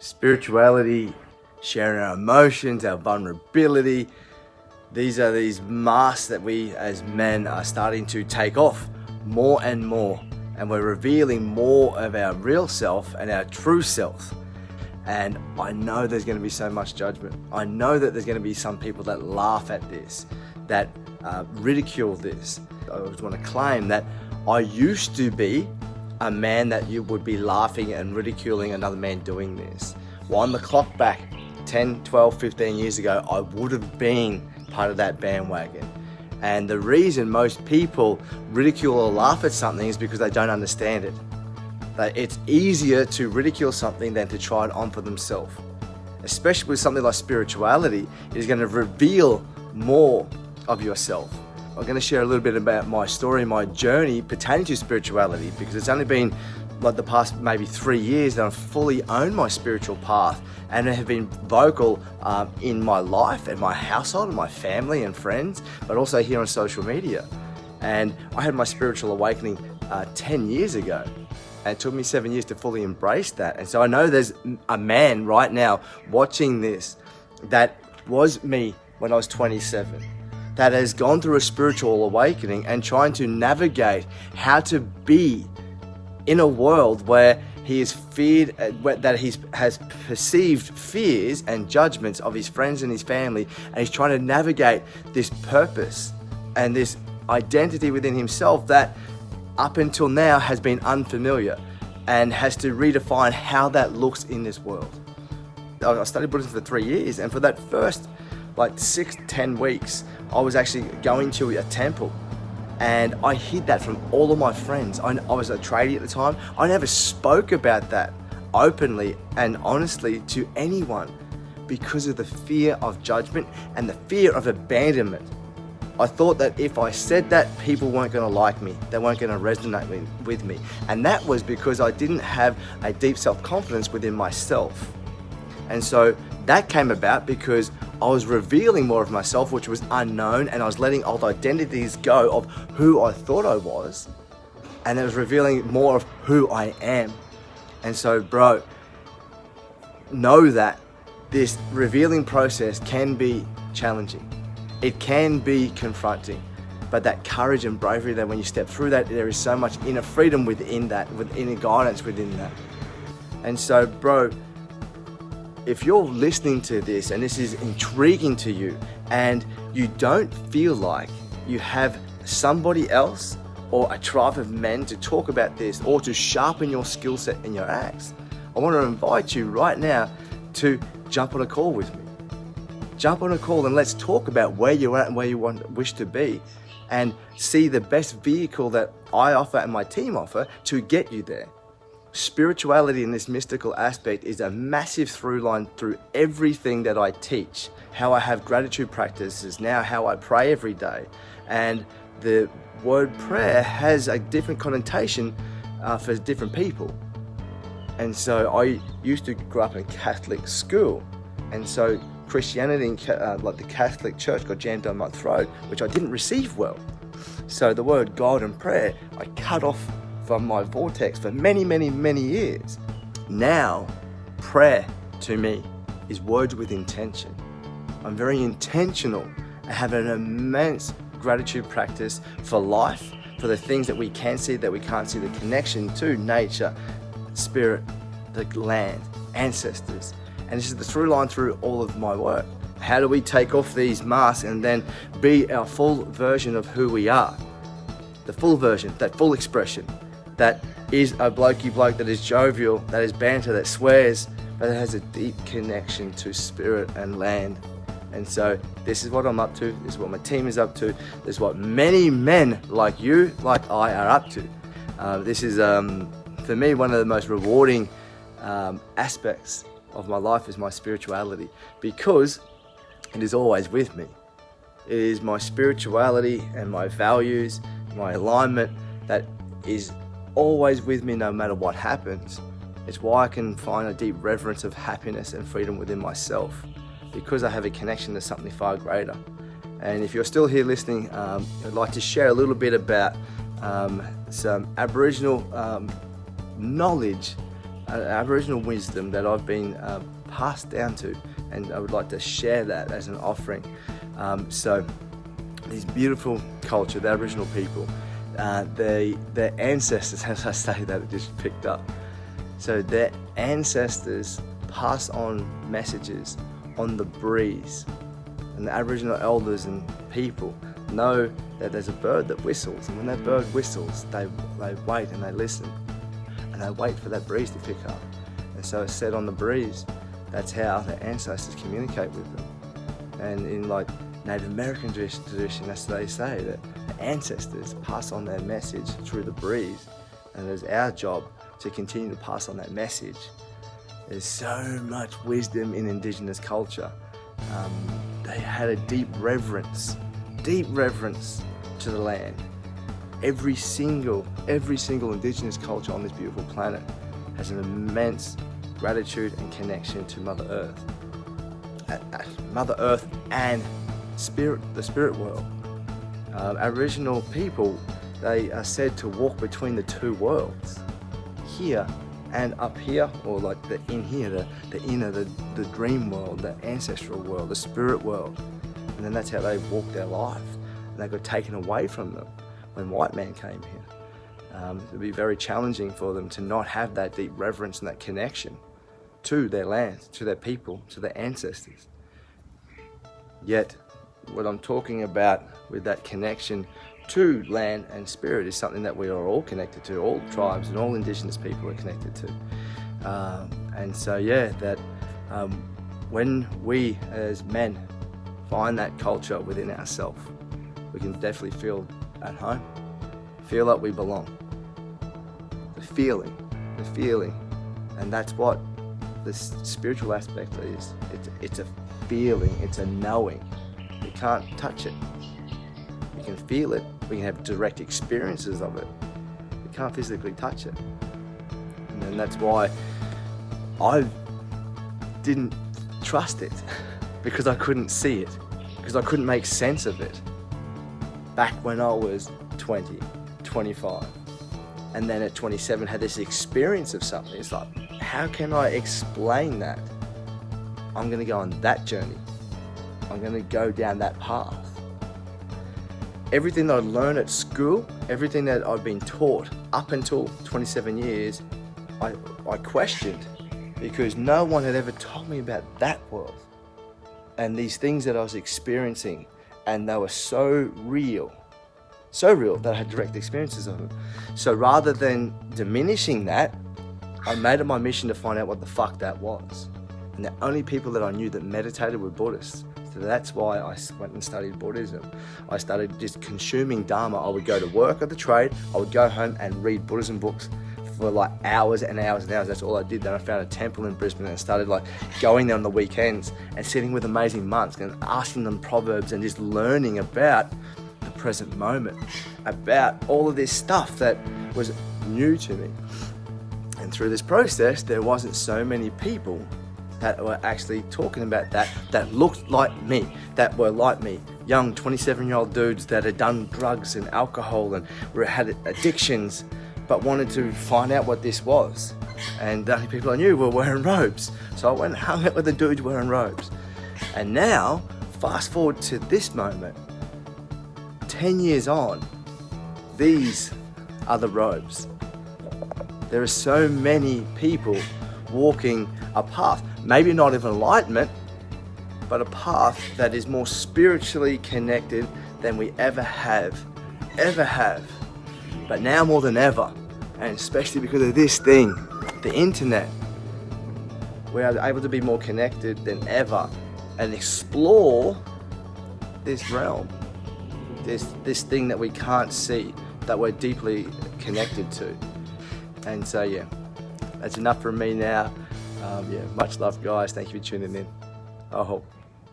spirituality, sharing our emotions, our vulnerability. These are these masks that we as men are starting to take off more and more. And we're revealing more of our real self and our true self. And I know there's going to be so much judgment. I know that there's going to be some people that laugh at this, that ridicule this. I just want to claim that I used to be a man that you would be laughing and ridiculing another man doing this. Wind the clock back 10, 12, 15 years ago, I would have been part of that bandwagon. And the reason most people ridicule or laugh at something is because they don't understand it. That it's easier to ridicule something than to try it on for themselves. Especially with something like spirituality, it is going to reveal more of yourself. I'm going to share a little bit about my story, my journey pertaining to spirituality, because it's only been like the past maybe 3 years that I've fully owned my spiritual path and have been vocal in my life and my household and my family and friends, but also here on social media. And I had my spiritual awakening 10 years ago, and it took me 7 years to fully embrace that. And so I know there's a man right now watching this that was me when I was 27, that has gone through a spiritual awakening and trying to navigate how to be in a world where he is feared, that he has perceived fears and judgments of his friends and his family, and he's trying to navigate this purpose and this identity within himself that up until now has been unfamiliar, and has to redefine how that looks in this world. I studied Buddhism for 3 years, and for that first 6-10 weeks, I was actually going to a temple. And I hid that from all of my friends. I was a tradie at the time. I never spoke about that openly and honestly to anyone because of the fear of judgment and the fear of abandonment. I thought that if I said that, people weren't going to like me. They weren't going to resonate with me. And that was because I didn't have a deep self-confidence within myself. And so that came about because I was revealing more of myself, which was unknown, and I was letting old identities go of who I thought I was, and it was revealing more of who I am. And so, bro, know that this revealing process can be challenging. It can be confronting, but that courage and bravery, that when you step through that, there is so much inner freedom within that, inner guidance within that. And so, bro, if you're listening to this and this is intriguing to you and you don't feel like you have somebody else or a tribe of men to talk about this or to sharpen your skill set and your axe, I want to invite you right now to jump on a call with me. Jump on a call and let's talk about where you're at and where you wish to be, and see the best vehicle that I offer and my team offer to get you there. Spirituality in this mystical aspect is a massive through line through everything that I teach. How I have gratitude practices, now how I pray every day. And the word prayer has a different connotation for different people. And so I used to grow up in Catholic school. And so Christianity, like the Catholic Church, got jammed down my throat, which I didn't receive well. So the word God and prayer, I cut off from my vortex for many, many, many years. Now, prayer to me is words with intention. I'm very intentional. I have an immense gratitude practice for life, for the things that we can see, that we can't see, the connection to nature, spirit, the land, ancestors. And this is the through line through all of my work. How do we take off these masks and then be our full version of who we are? The full version, that full expression. That is a blokey bloke that is jovial, that is banter, that swears, but that has a deep connection to spirit and land. And so this is what I'm up to, this is what my team is up to, this is what many men like you, like I, are up to. This is, for me, one of the most rewarding aspects of my life is my spirituality, because it is always with me. It is my spirituality and my values, my alignment that is always with me no matter what happens. It's why I can find a deep reverence of happiness and freedom within myself, because I have a connection to something far greater. And if you're still here listening, I'd like to share a little bit about some Aboriginal knowledge Aboriginal wisdom that I've been passed down to, and I would like to share that as an offering. So this beautiful culture, the Aboriginal people, their ancestors, as I say that, it just picked up. So their ancestors pass on messages on the breeze, and the Aboriginal elders and people know that there's a bird that whistles, and when that bird whistles, they wait and they listen, and they wait for that breeze to pick up. And so it's said on the breeze, that's how the ancestors communicate with them. And in like Native American tradition, that's what they say, that the ancestors pass on their message through the breeze, and it's our job to continue to pass on that message. There's so much wisdom in Indigenous culture. They had a deep reverence to the land. Every single Indigenous culture on this beautiful planet has an immense gratitude and connection to Mother Earth and the spirit world. Aboriginal people, they are said to walk between the two worlds, here and up here, or like the in here, the inner, the dream world, the ancestral world, the spirit world. And then that's how they walk their life. And they got taken away from them when white man came here. It would be very challenging for them to not have that deep reverence and that connection to their land, to their people, to their ancestors. Yet, what I'm talking about with that connection to land and spirit is something that we are all connected to. All tribes and all Indigenous people are connected to. And so, yeah, that when we as men find that culture within ourselves, we can definitely feel at home, feel like we belong. The feeling, and that's what the spiritual aspect is. It's a feeling, it's a knowing. You can't touch it. You can feel it, we can have direct experiences of it. You can't physically touch it. And then that's why I didn't trust it, because I couldn't see it, because I couldn't make sense of it back when I was 20, 25. And then at 27 had this experience of something. It's like, how can I explain that? I'm going to go on that journey. I'm going to go down that path. Everything that I learned at school, everything that I've been taught up until 27 years, I questioned, because no one had ever told me about that world. And these things that I was experiencing, and they were so real that I had direct experiences of them. So rather than diminishing that, I made it my mission to find out what the fuck that was. And the only people that I knew that meditated were Buddhists. So that's why I went and studied Buddhism. I started just consuming Dharma. I would go to work at the trade, I would go home and read Buddhism books for like hours and hours and hours. That's all I did. Then I found a temple in Brisbane and started like going there on the weekends and sitting with amazing monks and asking them proverbs and just learning about the present moment, about all of this stuff that was new to me. And through this process, there wasn't so many people that were actually talking about that looked like me, that were like me, young 27-year-old dudes that had done drugs and alcohol and had addictions, but wanted to find out what this was. And the only people I knew were wearing robes. So I went and hung out with the dudes wearing robes. And now, fast forward to this moment, 10 years on, these are the robes. There are so many people walking a path, maybe not of enlightenment, but a path that is more spiritually connected than we ever have. But now more than ever, and especially because of this thing, the internet, we are able to be more connected than ever and explore this realm, this thing that we can't see, that we're deeply connected to. And so yeah, that's enough from me now. Much love guys, thank you for tuning in. I hope.